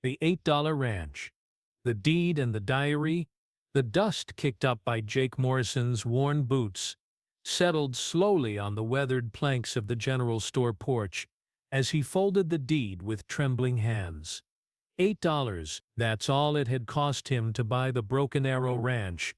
The $8 Ranch. The Deed and the Diary. The dust kicked up by Jake Morrison's worn boots settled slowly on the weathered planks of the general store porch as he folded the deed with trembling hands. $8, that's all it had cost him to buy the Broken Arrow Ranch,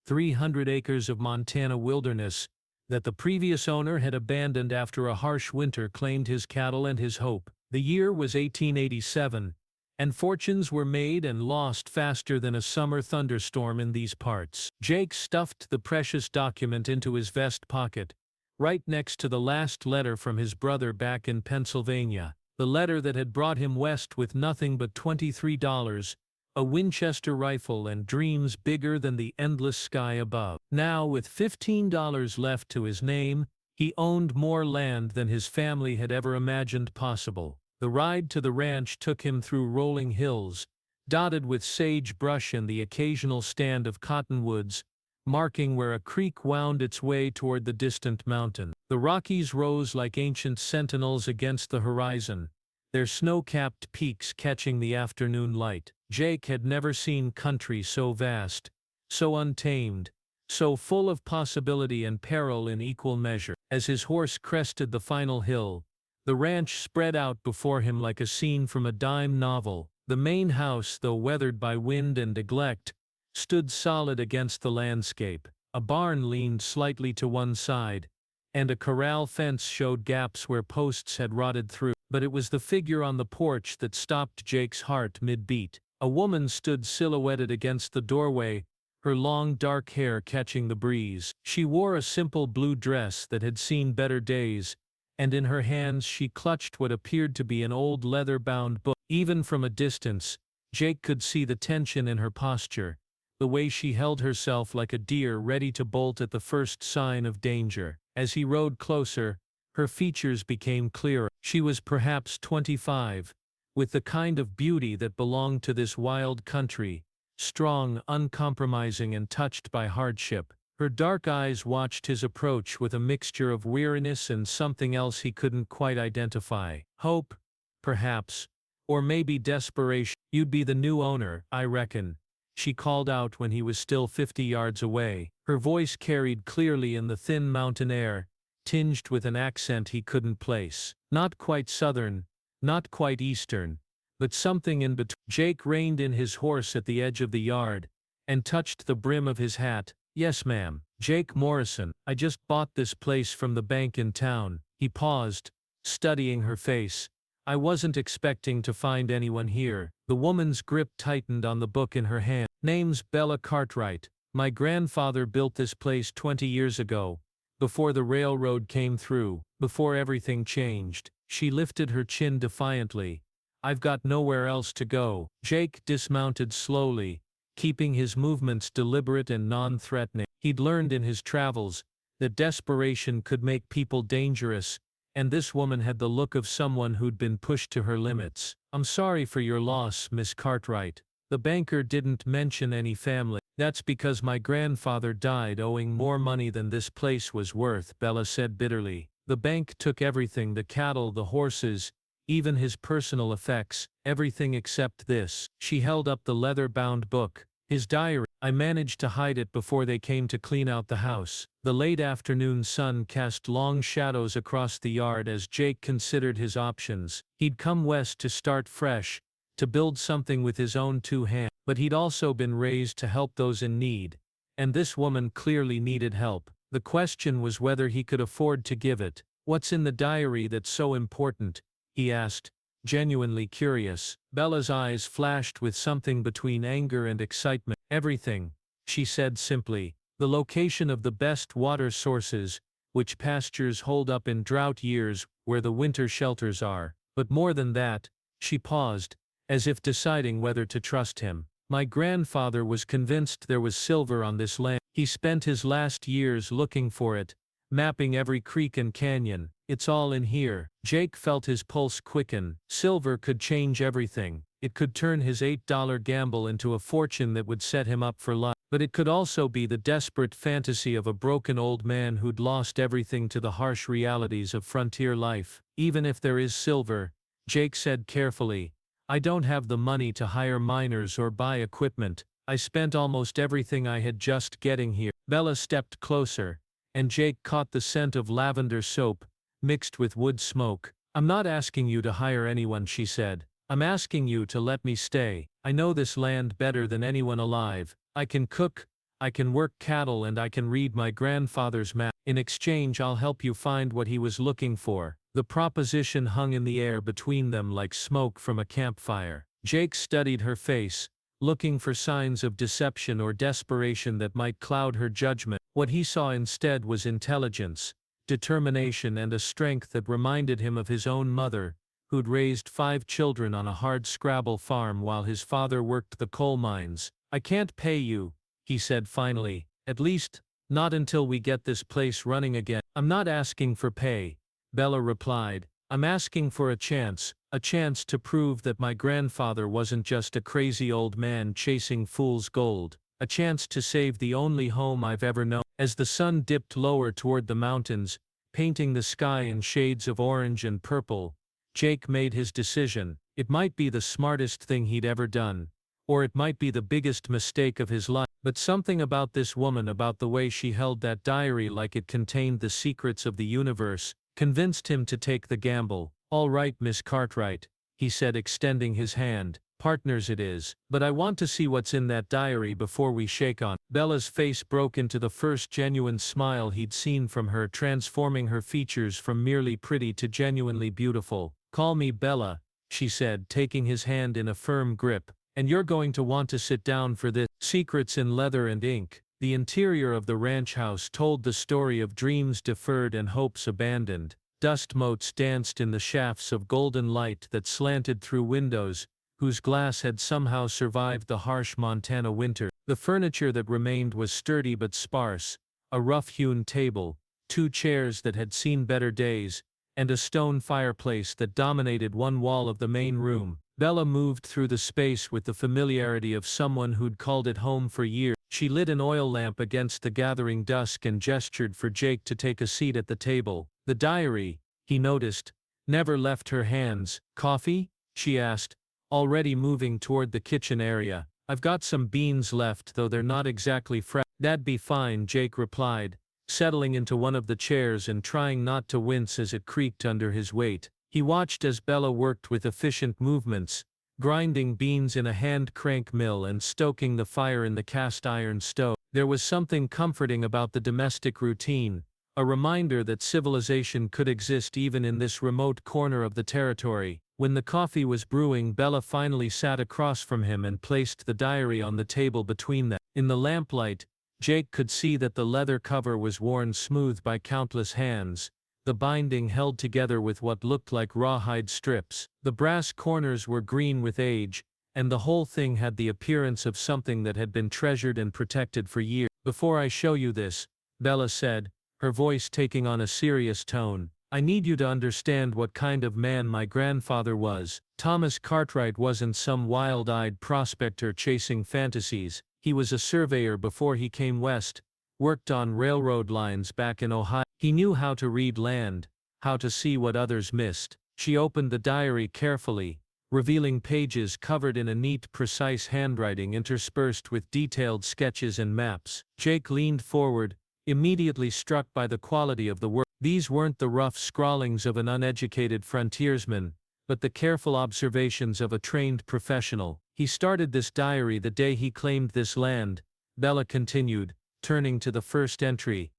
300 acres of Montana wilderness that the previous owner had abandoned after a harsh winter claimed his cattle and his hope. The year was 1887, and fortunes were made and lost faster than a summer thunderstorm in these parts. Jake stuffed the precious document into his vest pocket, right next to the last letter from his brother back in Pennsylvania, the letter that had brought him west with nothing but $23, a Winchester rifle and dreams bigger than the endless sky above. Now, with $15 left to his name, he owned more land than his family had ever imagined possible. The ride to the ranch took him through rolling hills, dotted with sagebrush and the occasional stand of cottonwoods, marking where a creek wound its way toward the distant mountain. The Rockies rose like ancient sentinels against the horizon, their snow-capped peaks catching the afternoon light. Jake had never seen country so vast, so untamed, so full of possibility and peril in equal measure. As his horse crested the final hill, the ranch spread out before him like a scene from a dime novel. The main house, though weathered by wind and neglect, stood solid against the landscape. A barn leaned slightly to one side, and a corral fence showed gaps where posts had rotted through. But it was the figure on the porch that stopped Jake's heart mid-beat. A woman stood silhouetted against the doorway, her long dark hair catching the breeze. She wore a simple blue dress that had seen better days, and in her hands she clutched what appeared to be an old leather-bound book. Even from a distance, Jake could see the tension in her posture, the way she held herself like a deer ready to bolt at the first sign of danger. As he rode closer, her features became clearer. She was perhaps 25, with the kind of beauty that belonged to this wild country, strong, uncompromising, and touched by hardship. Her dark eyes watched his approach with a mixture of weariness and something else he couldn't quite identify. Hope, perhaps, or maybe desperation. "You'd be the new owner, I reckon," she called out when he was still 50 yards away. Her voice carried clearly in the thin mountain air, tinged with an accent he couldn't place. Not quite southern, not quite eastern, but something in between. Jake reined in his horse at the edge of the yard, and touched the brim of his hat. "Yes, ma'am. Jake Morrison. I just bought this place from the bank in town." He paused, studying her face. "I wasn't expecting to find anyone here." The woman's grip tightened on the book in her hand. "Name's Bella Cartwright. My grandfather built this place 20 years ago, before the railroad came through, before everything changed." She lifted her chin defiantly. "I've got nowhere else to go." Jake dismounted slowly, keeping his movements deliberate and non-threatening. He'd learned in his travels that desperation could make people dangerous, and this woman had the look of someone who'd been pushed to her limits. "I'm sorry for your loss, Miss Cartwright. The banker didn't mention any family." "That's because my grandfather died owing more money than this place was worth," Bella said bitterly. "The bank took everything, the cattle, the horses, even his personal effects, everything except this." She held up the leather-bound book, his diary. "I managed to hide it before they came to clean out the house." The late afternoon sun cast long shadows across the yard as Jake considered his options. He'd come west to start fresh, to build something with his own two hands. But he'd also been raised to help those in need, and this woman clearly needed help. The question was whether he could afford to give it. "What's in the diary that's so important?" he asked, genuinely curious. Bella's eyes flashed with something between anger and excitement. "Everything," she said simply. "The location of the best water sources, which pastures hold up in drought years, where the winter shelters are. But more than that." She paused, as if deciding whether to trust him. "My grandfather was convinced there was silver on this land. He spent his last years looking for it, mapping every creek and canyon. It's all in here." Jake felt his pulse quicken. Silver could change everything. It could turn his $8 gamble into a fortune that would set him up for life. But it could also be the desperate fantasy of a broken old man who'd lost everything to the harsh realities of frontier life. "Even if there is silver," Jake said carefully, I don't have the money to hire miners or buy equipment. I spent almost everything I had just getting here. Bella stepped closer, and Jake caught the scent of lavender soap, mixed with wood smoke. I'm not asking you to hire anyone, she said. I'm asking you to let me stay. I know this land better than anyone alive. I can cook, I can work cattle, and I can read my grandfather's map. In exchange, I'll help you find what he was looking for. The proposition hung in the air between them like smoke from a campfire. Jake studied her face, looking for signs of deception or desperation that might cloud her judgment. What he saw instead was intelligence, determination, and a strength that reminded him of his own mother, who'd raised 5 children on a hard-scrabble farm while his father worked the coal mines. I can't pay you, he said finally, at least, not until we get this place running again. I'm not asking for pay, Bella replied. I'm asking for a chance to prove that my grandfather wasn't just a crazy old man chasing fool's gold, a chance to save the only home I've ever known. As the sun dipped lower toward the mountains, painting the sky in shades of orange and purple, Jake made his decision. It might be the smartest thing he'd ever done, or it might be the biggest mistake of his life, but something about this woman, about the way she held that diary like it contained the secrets of the universe, convinced him to take the gamble. All right, Miss Cartwright, he said, extending his hand. Partners it is, but I want to see what's in that diary before we shake on. Bella's face broke into the first genuine smile he'd seen from her, transforming her features from merely pretty to genuinely beautiful. Call me Bella, she said, taking his hand in a firm grip, and you're going to want to sit down for this. Secrets in Leather and Ink. The interior of the ranch house told the story of dreams deferred and hopes abandoned. Dust motes danced in the shafts of golden light that slanted through windows, whose glass had somehow survived the harsh Montana winter. The furniture that remained was sturdy but sparse, a rough-hewn table, 2 chairs that had seen better days, and a stone fireplace that dominated one wall of the main room. Bella moved through the space with the familiarity of someone who'd called it home for years. She lit an oil lamp against the gathering dusk and gestured for Jake to take a seat at the table. The diary, he noticed, never left her hands. Coffee? She asked, already moving toward the kitchen area. I've got some beans left, though they're not exactly fresh. That'd be fine, Jake replied, settling into one of the chairs and trying not to wince as it creaked under his weight. He watched as Bella worked with efficient movements, grinding beans in a hand crank mill and stoking the fire in the cast iron stove. There was something comforting about the domestic routine, a reminder that civilization could exist even in this remote corner of the territory. When the coffee was brewing, Bella finally sat across from him and placed the diary on the table between them. In the lamplight, Jake could see that the leather cover was worn smooth by countless hands, the binding held together with what looked like rawhide strips. The brass corners were green with age, and the whole thing had the appearance of something that had been treasured and protected for years. Before I show you this, Bella said, her voice taking on a serious tone, I need you to understand what kind of man my grandfather was. Thomas Cartwright wasn't some wild-eyed prospector chasing fantasies. He was a surveyor before he came west, worked on railroad lines back in Ohio. He knew how to read land, how to see what others missed. She opened the diary carefully, revealing pages covered in a neat, precise handwriting interspersed with detailed sketches and maps. Jake leaned forward, immediately struck by the quality of the work. These weren't the rough scrawlings of an uneducated frontiersman, but the careful observations of a trained professional. He started this diary the day he claimed this land, Bella continued, turning to the first entry.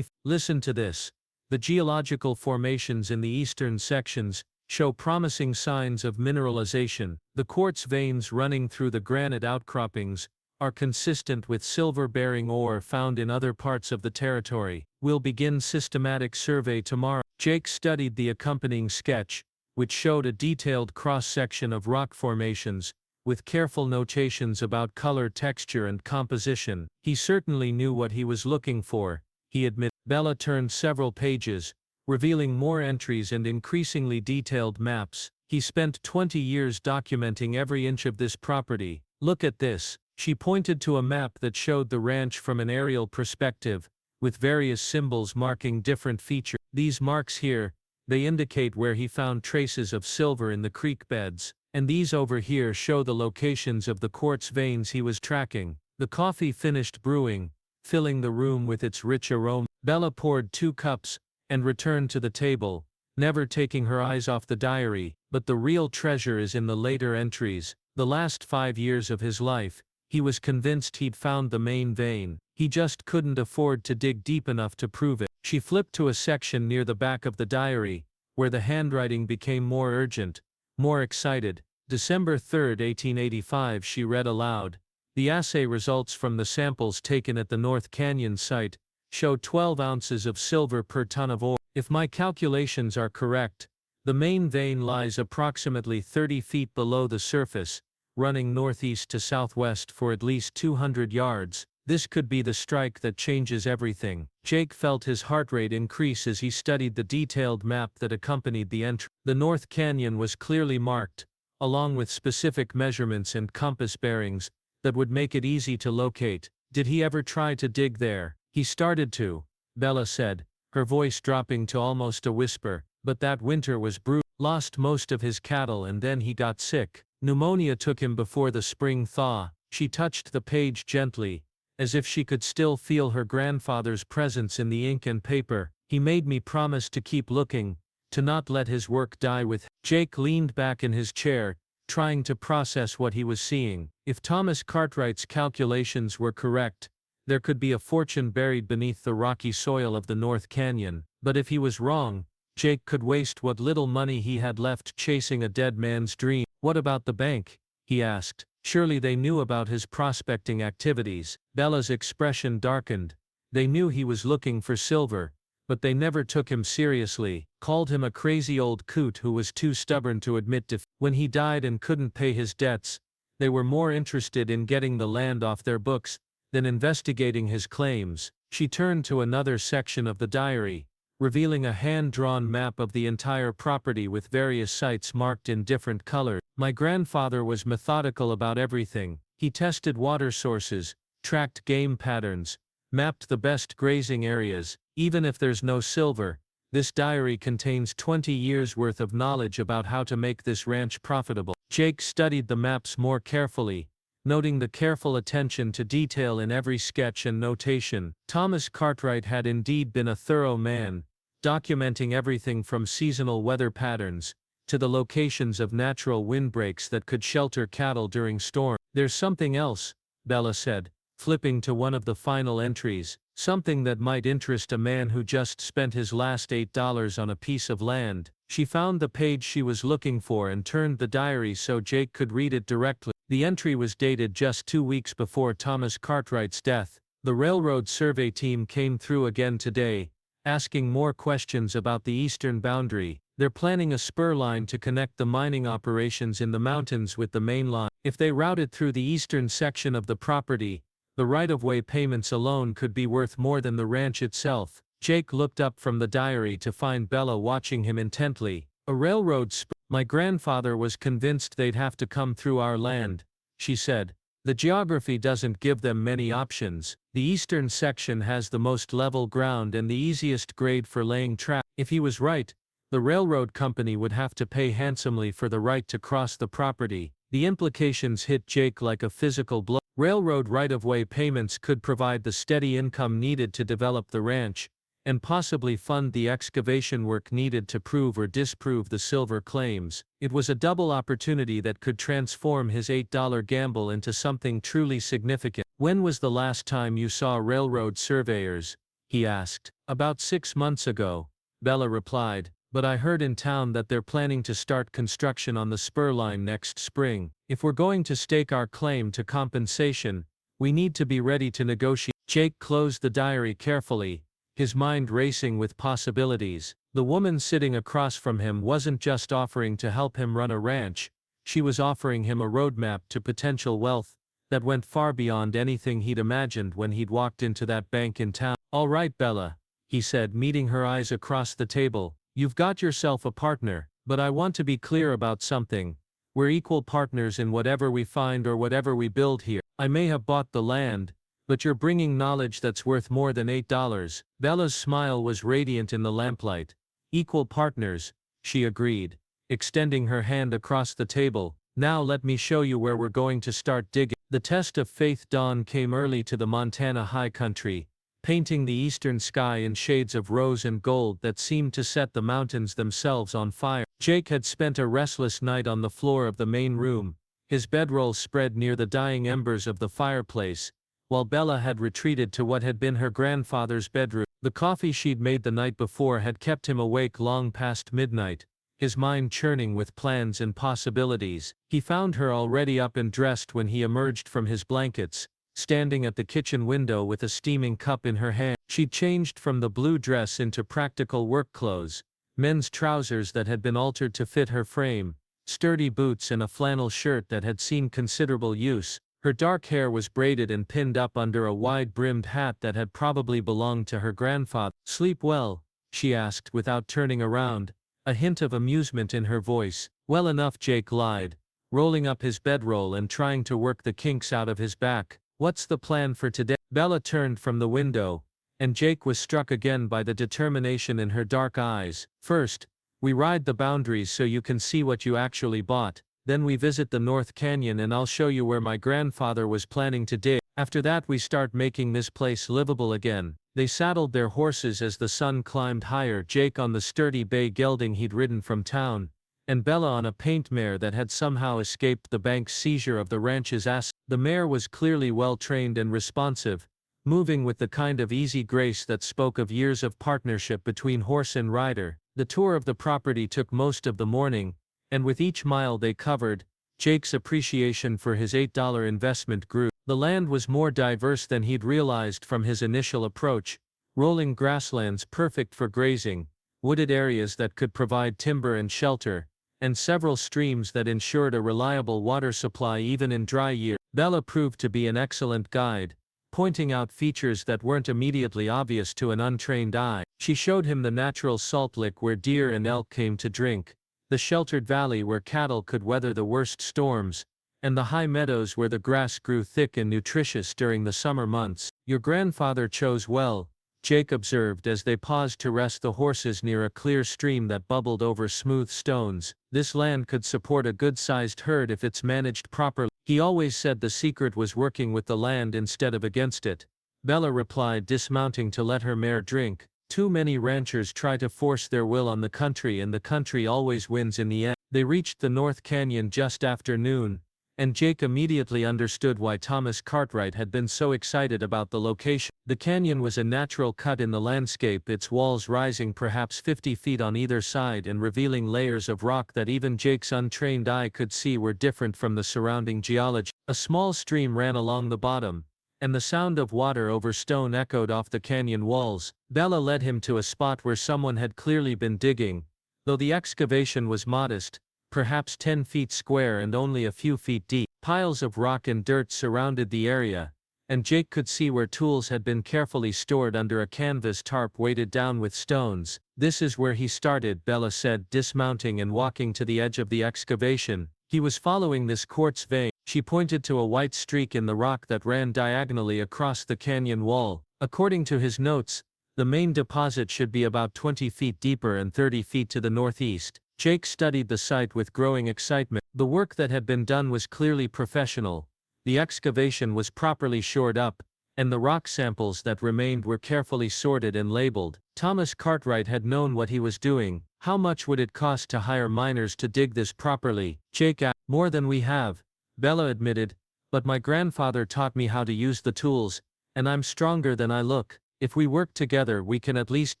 Listen to this. The geological formations in the eastern sections show promising signs of mineralization. The quartz veins running through the granite outcroppings are consistent with silver-bearing ore found in other parts of the territory. We'll begin systematic survey tomorrow. Jake studied the accompanying sketch, which showed a detailed cross-section of rock formations, with careful notations about color, texture, and composition. He certainly knew what he was looking for, he admitted. Bella turned several pages, revealing more entries and increasingly detailed maps. He spent 20 years documenting every inch of this property. Look at this. She pointed to a map that showed the ranch from an aerial perspective, with various symbols marking different features. These marks here, they indicate where he found traces of silver in the creek beds, And these over here show the locations of the quartz veins he was tracking. The coffee finished brewing, filling the room with its rich aroma. Bella poured 2 cups and returned to the table, never taking her eyes off the diary. But the real treasure is in the later entries. The last 5 years of his life, he was convinced he'd found the main vein. He just couldn't afford to dig deep enough to prove it. She flipped to a section near the back of the diary, where the handwriting became more urgent, more excited. December 3, 1885, she read aloud. The assay results from the samples taken at the North Canyon site show 12 ounces of silver per ton of ore. If my calculations are correct, the main vein lies approximately 30 feet below the surface, running northeast to southwest for at least 200 yards. This could be the strike that changes everything. Jake felt his heart rate increase as he studied the detailed map that accompanied the entry. The North Canyon was clearly marked, along with specific measurements and compass bearings that would make it easy to locate. Did he ever try to dig there? He started to, Bella said, her voice dropping to almost a whisper, but that winter was brutal. Lost most of his cattle and then he got sick. Pneumonia took him before the spring thaw. She touched the page gently, as if she could still feel her grandfather's presence in the ink and paper. He made me promise to keep looking, to not let his work die with him. Jake leaned back in his chair, trying to process what he was seeing. If Thomas Cartwright's calculations were correct, there could be a fortune buried beneath the rocky soil of the North Canyon. But if he was wrong, Jake could waste what little money he had left chasing a dead man's dream. What about the bank? He asked. Surely they knew about his prospecting activities. Bella's expression darkened. They knew he was looking for silver, but they never took him seriously, called him a crazy old coot who was too stubborn to admit defeat. When he died and couldn't pay his debts, they were more interested in getting the land off their books than investigating his claims. She turned to another section of the diary, revealing a hand-drawn map of the entire property with various sites marked in different colors. My grandfather was methodical about everything. He tested water sources, tracked game patterns, mapped the best grazing areas. Even if there's no silver, this diary contains 20 years' worth of knowledge about how to make this ranch profitable. Jake studied the maps more carefully, noting the careful attention to detail in every sketch and notation. Thomas Cartwright had indeed been a thorough man, documenting everything from seasonal weather patterns to the locations of natural windbreaks that could shelter cattle during storms. There's something else, Bella said, flipping to one of the final entries, something that might interest a man who just spent his last $8 on a piece of land. She found the page she was looking for and turned the diary so Jake could read it directly. The entry was dated just 2 weeks before Thomas Cartwright's death. The railroad survey team came through again today, asking more questions about the eastern boundary. They're planning a spur line to connect the mining operations in the mountains with the main line. If they route it through the eastern section of the property, the right-of-way payments alone could be worth more than the ranch itself. Jake looked up from the diary to find Bella watching him intently. A railroad spur. My grandfather was convinced they'd have to come through our land, she said. The geography doesn't give them many options. The eastern section has the most level ground and the easiest grade for laying tracks. If he was right, the railroad company would have to pay handsomely for the right to cross the property. The implications hit Jake like a physical blow. Railroad right-of-way payments could provide the steady income needed to develop the ranch, and possibly fund the excavation work needed to prove or disprove the silver claims. It was a double opportunity that could transform his $8 gamble into something truly significant. When was the last time you saw railroad surveyors? He asked. About 6 months ago, Bella replied. But I heard in town that they're planning to start construction on the spur line next spring. If we're going to stake our claim to compensation, we need to be ready to negotiate. Jake closed the diary carefully, his mind racing with possibilities. The woman sitting across from him wasn't just offering to help him run a ranch, she was offering him a roadmap to potential wealth that went far beyond anything he'd imagined when he'd walked into that bank in town. All right, Bella, he said, meeting her eyes across the table. You've got yourself a partner, but I want to be clear about something. We're equal partners in whatever we find or whatever we build here. I may have bought the land, but you're bringing knowledge that's worth more than $8. Bella's smile was radiant in the lamplight. Equal partners, she agreed, extending her hand across the table. Now let me show you where we're going to start digging. The test of faith dawn came early to the Montana high country, painting the eastern sky in shades of rose and gold that seemed to set the mountains themselves on fire. Jake had spent a restless night on the floor of the main room, his bedroll spread near the dying embers of the fireplace, while Bella had retreated to what had been her grandfather's bedroom. The coffee she'd made the night before had kept him awake long past midnight, his mind churning with plans and possibilities. He found her already up and dressed when he emerged from his blankets, standing at the kitchen window with a steaming cup in her hand. She'd changed from the blue dress into practical work clothes, men's trousers that had been altered to fit her frame, sturdy boots and a flannel shirt that had seen considerable use. Her dark hair was braided and pinned up under a wide-brimmed hat that had probably belonged to her grandfather. "Sleep well?" she asked without turning around, a hint of amusement in her voice. "Well enough," Jake lied, rolling up his bedroll and trying to work the kinks out of his back. "What's the plan for today?" Bella turned from the window, and Jake was struck again by the determination in her dark eyes. "First, we ride the boundaries so you can see what you actually bought. Then we visit the North Canyon and I'll show you where my grandfather was planning to dig. After that we start making this place livable again." They saddled their horses as the sun climbed higher, Jake on the sturdy bay gelding he'd ridden from town, and Bella on a paint mare that had somehow escaped the bank's seizure of the ranch's assets. The mare was clearly well-trained and responsive, moving with the kind of easy grace that spoke of years of partnership between horse and rider. The tour of the property took most of the morning, and with each mile they covered, Jake's appreciation for his $8 investment grew. The land was more diverse than he'd realized from his initial approach, rolling grasslands perfect for grazing, wooded areas that could provide timber and shelter, and several streams that ensured a reliable water supply even in dry years. Bella proved to be an excellent guide, pointing out features that weren't immediately obvious to an untrained eye. She showed him the natural salt lick where deer and elk came to drink, the sheltered valley where cattle could weather the worst storms, and the high meadows where the grass grew thick and nutritious during the summer months. "Your grandfather chose well," Jake observed as they paused to rest the horses near a clear stream that bubbled over smooth stones. "This land could support a good-sized herd if it's managed properly." He always said the secret was working with the land instead of against it, Bella replied, dismounting to let her mare drink. "Too many ranchers try to force their will on the country and the country always wins in the end." They reached the North Canyon just after noon, and Jake immediately understood why Thomas Cartwright had been so excited about the location. The canyon was a natural cut in the landscape, its walls rising perhaps 50 feet on either side and revealing layers of rock that even Jake's untrained eye could see were different from the surrounding geology. A small stream ran along the bottom, and the sound of water over stone echoed off the canyon walls. Bella led him to a spot where someone had clearly been digging, though the excavation was modest, perhaps 10 feet square and only a few feet deep. Piles of rock and dirt surrounded the area, and Jake could see where tools had been carefully stored under a canvas tarp weighted down with stones. "This is where he started," Bella said, dismounting and walking to the edge of the excavation. "He was following this quartz vein." She pointed to a white streak in the rock that ran diagonally across the canyon wall. According to his notes, the main deposit should be about 20 feet deeper and 30 feet to the northeast. Jake studied the site with growing excitement. The work that had been done was clearly professional, the excavation was properly shored up, and the rock samples that remained were carefully sorted and labeled. Thomas Cartwright had known what he was doing. "How much would it cost to hire miners to dig this properly?" Jake asked. "More than we have," Bella admitted, "but my grandfather taught me how to use the tools, and I'm stronger than I look. If we work together we can at least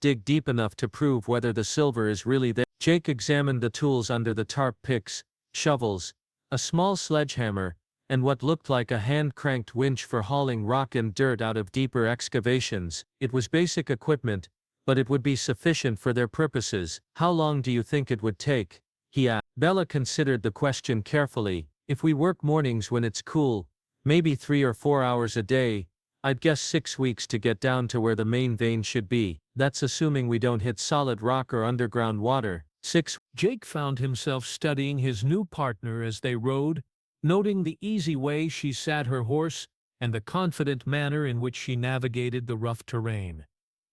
dig deep enough to prove whether the silver is really there." Jake examined the tools under the tarp: picks, shovels, a small sledgehammer, and what looked like a hand-cranked winch for hauling rock and dirt out of deeper excavations. It was basic equipment, but it would be sufficient for their purposes. "How long do you think it would take?" he asked. Bella considered the question carefully. "If we work mornings when it's cool, maybe 3 or 4 hours a day, I'd guess 6 weeks to get down to where the main vein should be. That's assuming we don't hit solid rock or underground water." 6. Jake found himself studying his new partner as they rode, noting the easy way she sat her horse and the confident manner in which she navigated the rough terrain.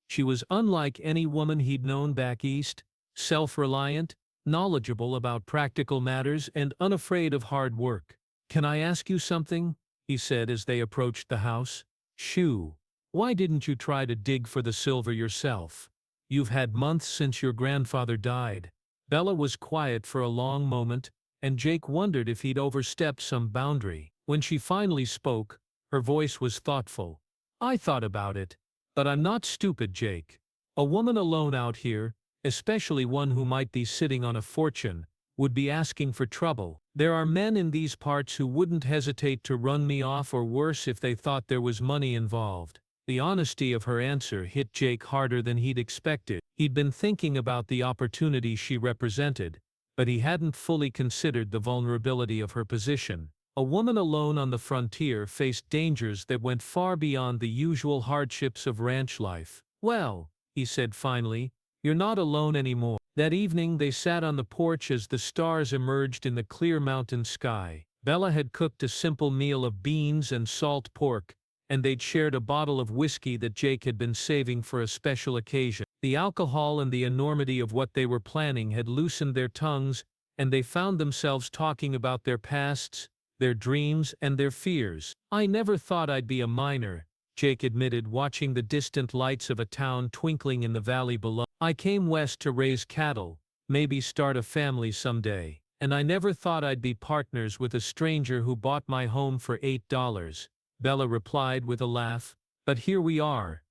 She was unlike any woman he'd known back east, self-reliant, knowledgeable about practical matters and unafraid of hard work. "Can I ask you something?" he said as they approached the house. "Shoo. Why didn't you try to dig for the silver yourself? You've had months since your grandfather died." Bella was quiet for a long moment, and Jake wondered if he'd overstepped some boundary. When she finally spoke, her voice was thoughtful. "I thought about it, but I'm not stupid, Jake. A woman alone out here, especially one who might be sitting on a fortune, would be asking for trouble. There are men in these parts who wouldn't hesitate to run me off or worse if they thought there was money involved." The honesty of her answer hit Jake harder than he'd expected. He'd been thinking about the opportunity she represented, but he hadn't fully considered the vulnerability of her position. A woman alone on the frontier faced dangers that went far beyond the usual hardships of ranch life. "Well," he said finally, "you're not alone anymore." That evening they sat on the porch as the stars emerged in the clear mountain sky. Bella had cooked a simple meal of beans and salt pork, and they'd shared a bottle of whiskey that Jake had been saving for a special occasion. The alcohol and the enormity of what they were planning had loosened their tongues, and they found themselves talking about their pasts, their dreams, and their fears. "I never thought I'd be a miner," Jake admitted, watching the distant lights of a town twinkling in the valley below. "I came west to raise cattle, maybe start a family someday. And I never thought I'd be partners with a stranger who bought my home for $8. Bella replied with a laugh. "But here we are,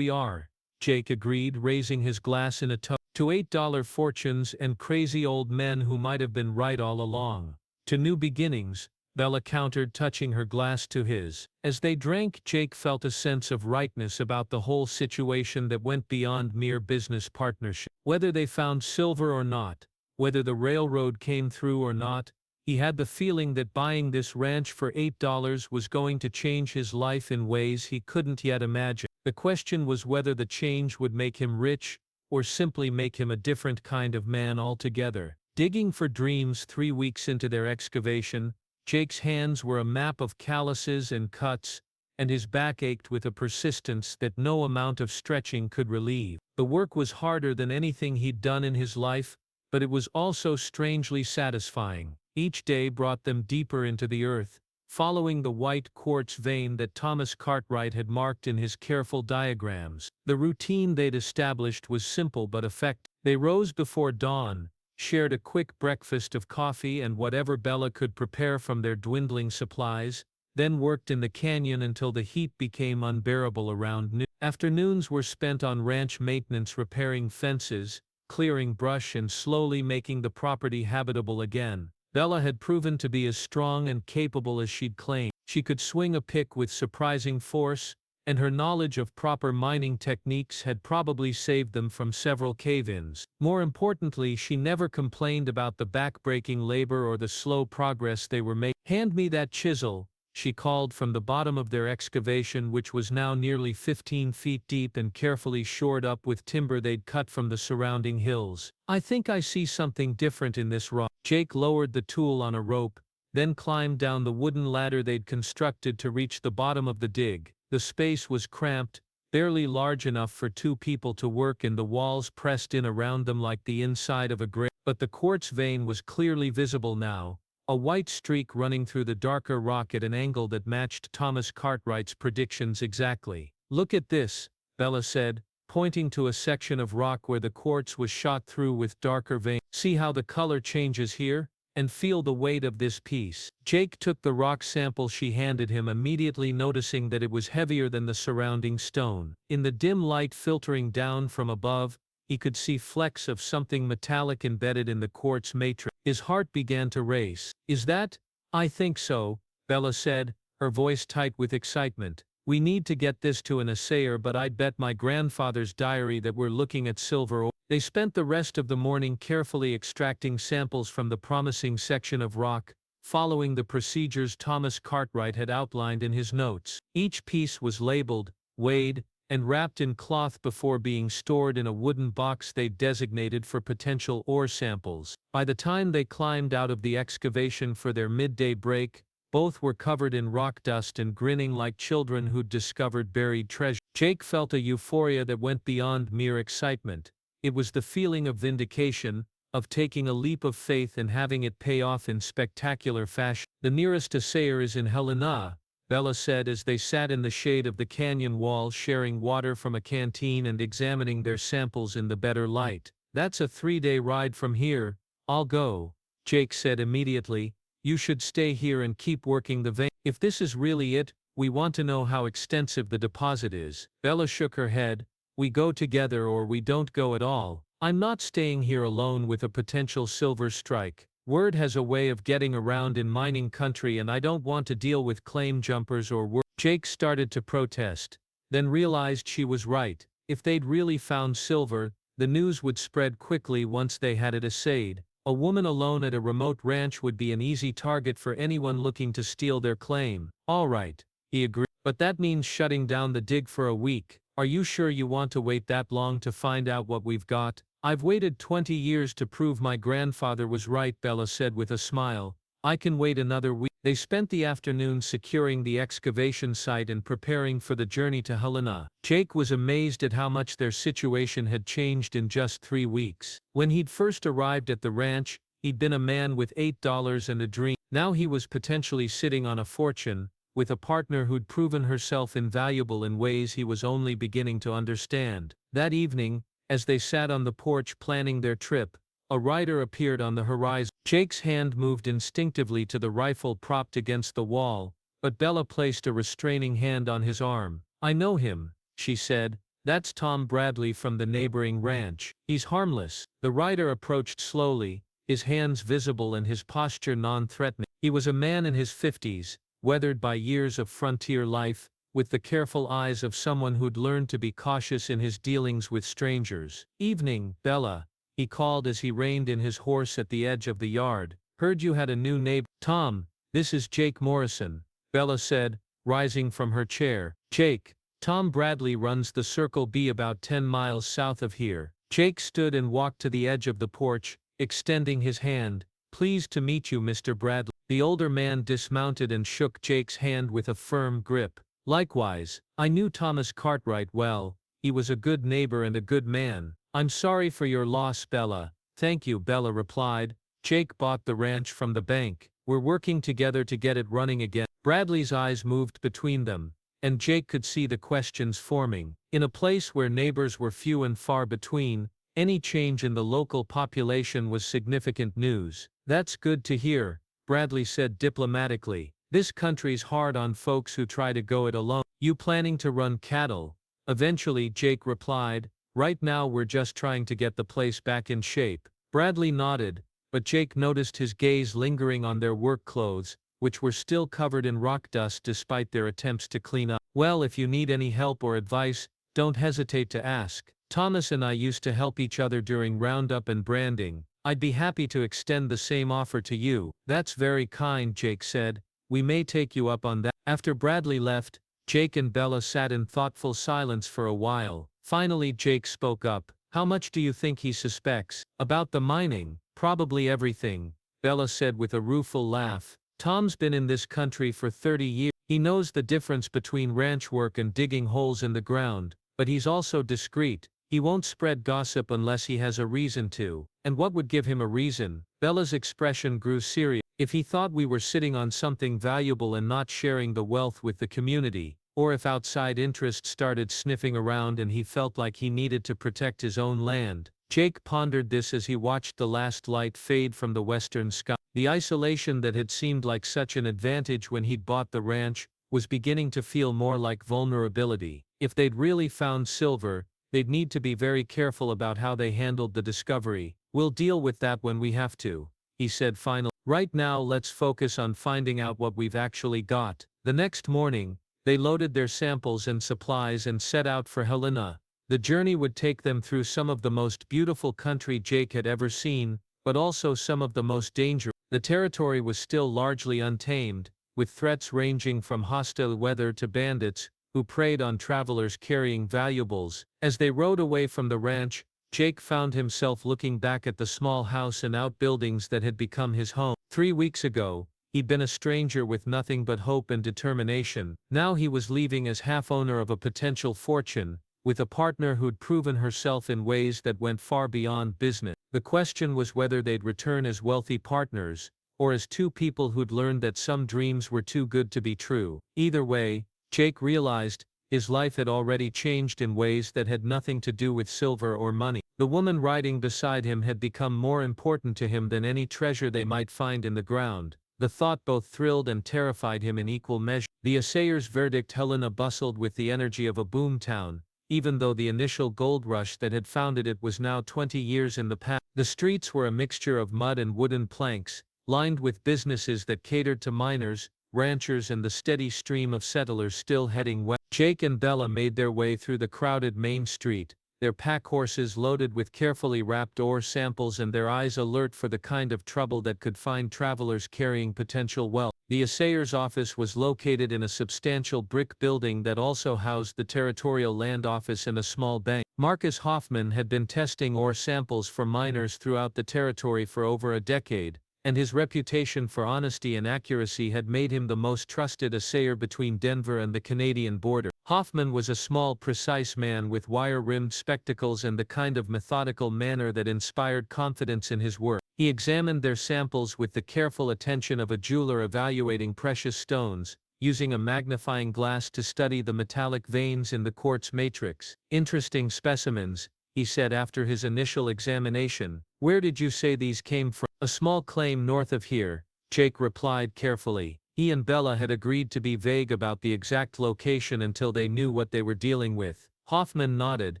Jake agreed, raising his glass in a toast. "To $8 fortunes and crazy old men who might have been right all along." "To new beginnings," Bella countered, touching her glass to his. As they drank, Jake felt a sense of rightness about the whole situation that went beyond mere business partnership. Whether they found silver or not, whether the railroad came through or not, he had the feeling that buying this ranch for $8 was going to change his life in ways he couldn't yet imagine. The question was whether the change would make him rich, or simply make him a different kind of man altogether. Digging for dreams 3 weeks into their excavation, Jake's hands were a map of calluses and cuts, and his back ached with a persistence that no amount of stretching could relieve. The work was harder than anything he'd done in his life, but it was also strangely satisfying. Each day brought them deeper into the earth, following the white quartz vein that Thomas Cartwright had marked in his careful diagrams. The routine they'd established was simple but effective. They rose before dawn, shared a quick breakfast of coffee and whatever Bella could prepare from their dwindling supplies, then worked in the canyon until the heat became unbearable around noon. Afternoons were spent on ranch maintenance, repairing fences, clearing brush, and slowly making the property habitable again. Bella had proven to be as strong and capable as she'd claimed. She could swing a pick with surprising force, and her knowledge of proper mining techniques had probably saved them from several cave-ins. More importantly, she never complained about the back-breaking labor or the slow progress they were making. "Hand me that chisel," she called from the bottom of their excavation, which was now nearly 15 feet deep and carefully shored up with timber they'd cut from the surrounding hills. "I think I see something different in this rock." Jake lowered the tool on a rope, then climbed down the wooden ladder they'd constructed to reach the bottom of the dig. The space was cramped, barely large enough for 2 people to work, and the walls pressed in around them like the inside of a grave. But the quartz vein was clearly visible now, a white streak running through the darker rock at an angle that matched Thomas Cartwright's predictions exactly. "Look at this," Bella said, pointing to a section of rock where the quartz was shot through with darker veins. "See how the color changes here? And feel the weight of this piece." Jake took the rock sample she handed him, immediately noticing that it was heavier than the surrounding stone. In the dim light filtering down from above, he could see flecks of something metallic embedded in the quartz matrix. His heart began to race. "Is that?" "I think so," Bella said, her voice tight with excitement. "We need to get this to an assayer, but I'd bet my grandfather's diary that we're looking at silver ore." They spent the rest of the morning carefully extracting samples from the promising section of rock, following the procedures Thomas Cartwright had outlined in his notes. Each piece was labeled, weighed, and wrapped in cloth before being stored in a wooden box they'd designated for potential ore samples. By the time they climbed out of the excavation for their midday break, both were covered in rock dust and grinning like children who'd discovered buried treasure. Jake felt a euphoria that went beyond mere excitement. It was the feeling of vindication, of taking a leap of faith and having it pay off in spectacular fashion. The nearest assayer is in Helena, Bella said as they sat in the shade of the canyon wall sharing water from a canteen and examining their samples in the better light. That's a 3-day ride from here. I'll go, Jake said immediately. You should stay here and keep working the vein. If this is really it, we want to know how extensive the deposit is. Bella shook her head. We go together or we don't go at all. I'm not staying here alone with a potential silver strike. Word has a way of getting around in mining country and I don't want to deal with claim jumpers or word. Jake started to protest, then realized she was right. If they'd really found silver, the news would spread quickly once they had it assayed. A woman alone at a remote ranch would be an easy target for anyone looking to steal their claim. All right, he agreed. But that means shutting down the dig for a week. Are you sure you want to wait that long to find out what we've got? I've waited 20 years to prove my grandfather was right, Bella said with a smile. I can wait another week. They spent the afternoon securing the excavation site and preparing for the journey to Helena. Jake was amazed at how much their situation had changed in just 3 weeks. When he'd first arrived at the ranch, he'd been a man with $8 and a dream. Now he was potentially sitting on a fortune, with a partner who'd proven herself invaluable in ways he was only beginning to understand. That evening, as they sat on the porch planning their trip, a rider appeared on the horizon. Jake's hand moved instinctively to the rifle propped against the wall, but Bella placed a restraining hand on his arm. I know him, she said. That's Tom Bradley from the neighboring ranch. He's harmless. The rider approached slowly, his hands visible and his posture non-threatening. He was a man in his 50s, weathered by years of frontier life, with the careful eyes of someone who'd learned to be cautious in his dealings with strangers. Evening, Bella, he called as he reined in his horse at the edge of the yard. Heard you had a new neighbor. Tom, this is Jake Morrison, Bella said, rising from her chair. Jake, Tom Bradley runs the Circle B about 10 miles south of here. Jake stood and walked to the edge of the porch, extending his hand. Pleased to meet you, Mr. Bradley. The older man dismounted and shook Jake's hand with a firm grip. Likewise, I knew Thomas Cartwright well. He was a good neighbor and a good man. I'm sorry for your loss, Bella. Thank you, Bella replied. Jake bought the ranch from the bank. We're working together to get it running again. Bradley's eyes moved between them, and Jake could see the questions forming. In a place where neighbors were few and far between, any change in the local population was significant news. That's good to hear, Bradley said diplomatically. This country's hard on folks who try to go it alone. You planning to run cattle? Eventually, Jake replied. Right now we're just trying to get the place back in shape. Bradley nodded, but Jake noticed his gaze lingering on their work clothes, which were still covered in rock dust despite their attempts to clean up. Well, if you need any help or advice, don't hesitate to ask. Thomas and I used to help each other during roundup and branding. I'd be happy to extend the same offer to you. That's very kind, Jake said. We may take you up on that. After Bradley left, Jake and Bella sat in thoughtful silence for a while. Finally, Jake spoke up. How much do you think he suspects? About the mining? Probably everything, Bella said with a rueful laugh. Tom's been in this country for 30 years. He knows the difference between ranch work and digging holes in the ground, but he's also discreet. He won't spread gossip unless he has a reason to. And what would give him a reason? Bella's expression grew serious. If he thought we were sitting on something valuable and not sharing the wealth with the community, or if outside interests started sniffing around and he felt like he needed to protect his own land. Jake pondered this as he watched the last light fade from the western sky. The isolation that had seemed like such an advantage when he'd bought the ranch was beginning to feel more like vulnerability. If they'd really found silver, they'd need to be very careful about how they handled the discovery. We'll deal with that when we have to, he said finally. Right now let's focus on finding out what we've actually got. The next morning, they loaded their samples and supplies and set out for Helena. The journey would take them through some of the most beautiful country Jake had ever seen, but also some of the most dangerous. The territory was still largely untamed, with threats ranging from hostile weather to bandits who preyed on travelers carrying valuables. As they rode away from the ranch, Jake found himself looking back at the small house and outbuildings that had become his home. 3 weeks ago, he'd been a stranger with nothing but hope and determination. Now he was leaving as half owner of a potential fortune, with a partner who'd proven herself in ways that went far beyond business. The question was whether they'd return as wealthy partners, or as two people who'd learned that some dreams were too good to be true. Either way, Jake realized, his life had already changed in ways that had nothing to do with silver or money. The woman riding beside him had become more important to him than any treasure they might find in the ground. The thought both thrilled and terrified him in equal measure. The assayer's verdict: Helena bustled with the energy of a boomtown, even though the initial gold rush that had founded it was now 20 years in the past. The streets were a mixture of mud and wooden planks, lined with businesses that catered to miners, ranchers, and the steady stream of settlers still heading west. Jake and Bella made their way through the crowded main street, their pack horses loaded with carefully wrapped ore samples and their eyes alert for the kind of trouble that could find travelers carrying potential wealth. The assayer's office was located in a substantial brick building that also housed the territorial land office and a small bank. Marcus Hoffman had been testing ore samples for miners throughout the territory for over a decade, and his reputation for honesty and accuracy had made him the most trusted assayer between Denver and the Canadian border. Hoffman was a small, precise man with wire-rimmed spectacles and the kind of methodical manner that inspired confidence in his work. He examined their samples with the careful attention of a jeweler evaluating precious stones, using a magnifying glass to study the metallic veins in the quartz matrix. "Interesting specimens," he said after his initial examination. "Where did you say these came from?" "A small claim north of here," Jake replied carefully. He and Bella had agreed to be vague about the exact location until they knew what they were dealing with. Hoffman nodded,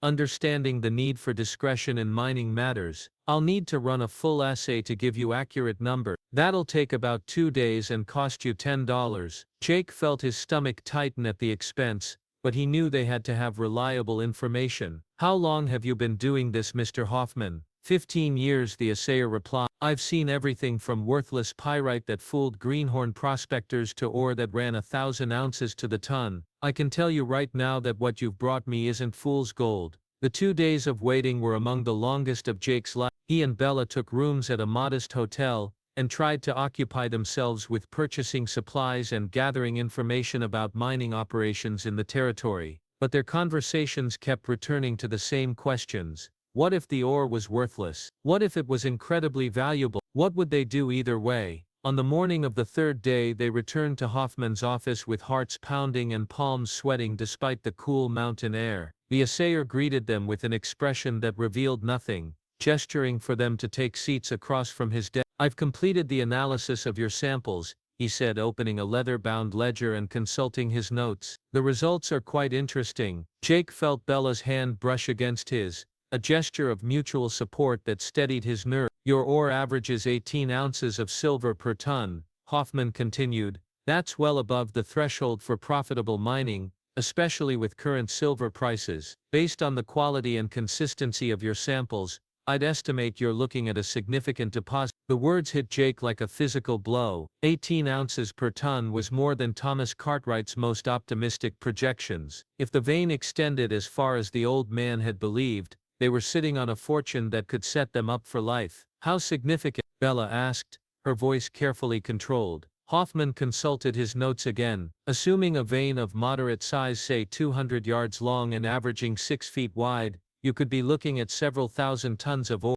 understanding the need for discretion in mining matters. "I'll need to run a full assay to give you accurate number. That'll take about 2 days and cost you $10. Jake felt his stomach tighten at the expense, but he knew they had to have reliable information. "How long have you been doing this, Mr. Hoffman?" 15 years, the assayer replied. "I've seen everything from worthless pyrite that fooled greenhorn prospectors to ore that ran 1,000 ounces to the ton. I can tell you right now that what you've brought me isn't fool's gold." The 2 days of waiting were among the longest of Jake's life. He and Bella took rooms at a modest hotel, and tried to occupy themselves with purchasing supplies and gathering information about mining operations in the territory. But their conversations kept returning to the same questions. What if the ore was worthless? What if it was incredibly valuable? What would they do either way? On the morning of the 3rd day, they returned to Hoffman's office with hearts pounding and palms sweating despite the cool mountain air. The assayer greeted them with an expression that revealed nothing, gesturing for them to take seats across from his desk. "I've completed the analysis of your samples," he said, opening a leather-bound ledger and consulting his notes. "The results are quite interesting." Jake felt Bella's hand brush against his, a gesture of mutual support that steadied his nerve. "Your ore averages 18 ounces of silver per ton," Hoffman continued. "That's well above the threshold for profitable mining, especially with current silver prices. Based on the quality and consistency of your samples, I'd estimate you're looking at a significant deposit." The words hit Jake like a physical blow. 18 ounces per ton was more than Thomas Cartwright's most optimistic projections. If the vein extended as far as the old man had believed, they were sitting on a fortune that could set them up for life. "How significant?" Bella asked, her voice carefully controlled. Hoffman consulted his notes again. "Assuming a vein of moderate size, say 200 yards long and averaging 6 feet wide, you could be looking at several thousand tons of ore."